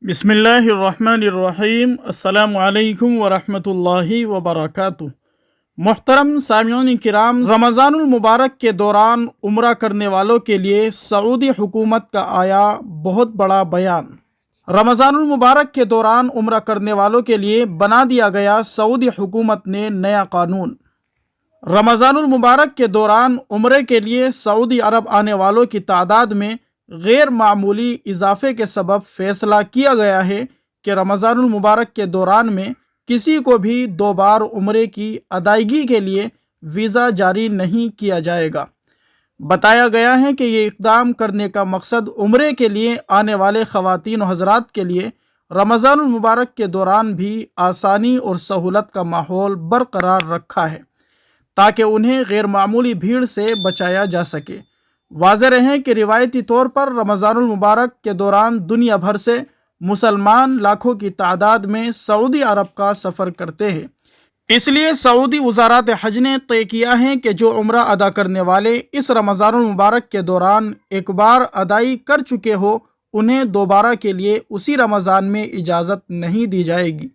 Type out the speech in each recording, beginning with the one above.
بسم اللہ الرحمن الرحیم۔ السلام علیکم ورحمۃ اللہ وبرکاتہ۔ محترم سامعین کرام، رمضان المبارک کے دوران عمرہ کرنے والوں کے لیے سعودی حکومت کا آیا بہت بڑا بیان۔ رمضان المبارک کے دوران عمرہ کرنے والوں کے لیے بنا دیا گیا سعودی حکومت نے نیا قانون۔ رمضان المبارک کے دوران عمرے کے لیے سعودی عرب آنے والوں کی تعداد میں غیر معمولی اضافے کے سبب فیصلہ کیا گیا ہے کہ رمضان المبارک کے دوران میں کسی کو بھی 2 بار عمرے کی ادائیگی کے لیے ویزا جاری نہیں کیا جائے گا۔ بتایا گیا ہے کہ یہ اقدام کرنے کا مقصد عمرے کے لیے آنے والے خواتین و حضرات کے لیے رمضان المبارک کے دوران بھی آسانی اور سہولت کا ماحول برقرار رکھا ہے تاکہ انہیں غیر معمولی بھیڑ سے بچایا جا سکے۔ واضح رہے کہ روایتی طور پر رمضان المبارک کے دوران دنیا بھر سے مسلمان لاکھوں کی تعداد میں سعودی عرب کا سفر کرتے ہیں۔ اس لیے سعودی وزارت حج نے طے کیا ہے کہ جو عمرہ ادا کرنے والے اس رمضان المبارک کے دوران ایک بار ادائی کر چکے ہو، انہیں دوبارہ کے لیے اسی رمضان میں اجازت نہیں دی جائے گی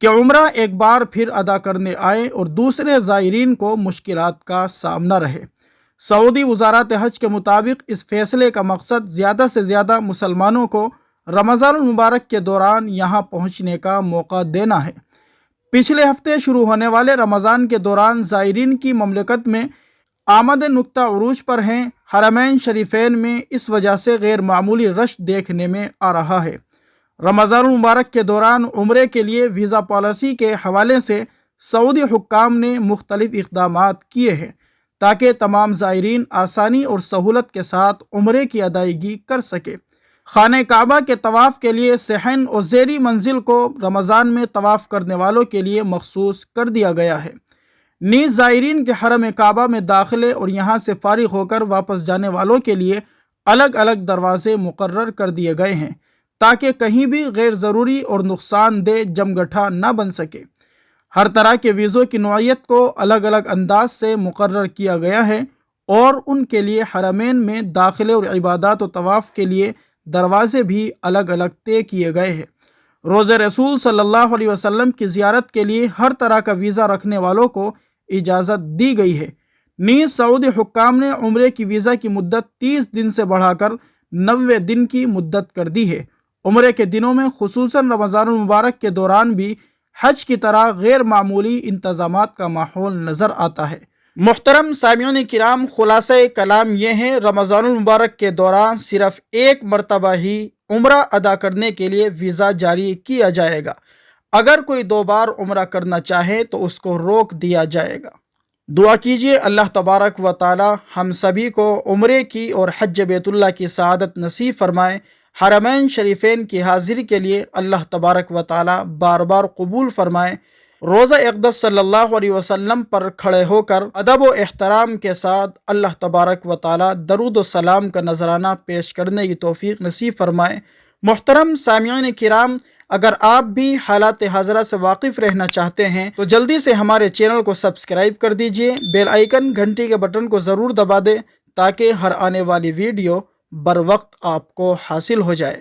کہ عمرہ ایک بار پھر ادا کرنے آئے اور دوسرے زائرین کو مشکلات کا سامنا رہے۔ سعودی وزارت حج کے مطابق اس فیصلے کا مقصد زیادہ سے زیادہ مسلمانوں کو رمضان المبارک کے دوران یہاں پہنچنے کا موقع دینا ہے۔ پچھلے ہفتے شروع ہونے والے رمضان کے دوران زائرین کی مملکت میں آمد نقطہ عروج پر ہیں۔ حرمین شریفین میں اس وجہ سے غیر معمولی رش دیکھنے میں آ رہا ہے۔ رمضان المبارک کے دوران عمرے کے لیے ویزا پالیسی کے حوالے سے سعودی حکام نے مختلف اقدامات کیے ہیں تاکہ تمام زائرین آسانی اور سہولت کے ساتھ عمرے کی ادائیگی کر سکے۔ خانہ کعبہ کے طواف کے لیے صحن اور زیریں منزل کو رمضان میں طواف کرنے والوں کے لیے مخصوص کر دیا گیا ہے۔ نیز زائرین کے حرم کعبہ میں داخلے اور یہاں سے فارغ ہو کر واپس جانے والوں کے لیے الگ الگ دروازے مقرر کر دیے گئے ہیں تاکہ کہیں بھی غیر ضروری اور نقصان دہ جمگٹھا نہ بن سکے۔ ہر طرح کے ویزوں کی نوعیت کو الگ الگ انداز سے مقرر کیا گیا ہے اور ان کے لیے حرمین میں داخلے اور عبادات و طواف کے لیے دروازے بھی الگ الگ طے کیے گئے ہیں۔ روضہ رسول صلی اللہ علیہ وسلم کی زیارت کے لیے ہر طرح کا ویزا رکھنے والوں کو اجازت دی گئی ہے۔ نیز سعودی حکام نے عمرے کی ویزا کی مدت 30 دن سے بڑھا کر 90 دن کی مدت کر دی ہے۔ عمرے کے دنوں میں خصوصاً رمضان المبارک کے دوران بھی حج کی طرح غیر معمولی انتظامات کا ماحول نظر آتا ہے۔ محترم سامعین کرام، خلاصہ کلام یہ ہے، رمضان المبارک کے دوران صرف ایک مرتبہ ہی عمرہ ادا کرنے کے لیے ویزا جاری کیا جائے گا۔ اگر کوئی 2 بار عمرہ کرنا چاہے تو اس کو روک دیا جائے گا۔ دعا کیجیے اللہ تبارک و تعالی ہم سبھی کو عمرے کی اور حج بیت اللہ کی سعادت نصیب فرمائے۔ حرمین شریفین کی حاضری کے لیے اللہ تبارک و تعالی بار بار قبول فرمائے۔ روزہ اقدس صلی اللہ علیہ وسلم پر کھڑے ہو کر ادب و احترام کے ساتھ اللہ تبارک و تعالی درود و سلام کا نذرانہ پیش کرنے کی توفیق نصیب فرمائے۔ محترم سامعین کرام، اگر آپ بھی حالات حاضرہ سے واقف رہنا چاہتے ہیں تو جلدی سے ہمارے چینل کو سبسکرائب کر دیجئے، بیل آئیکن گھنٹی کے بٹن کو ضرور دبا دیں تاکہ ہر آنے والی ویڈیو بر وقت آپ کو حاصل ہو جائے۔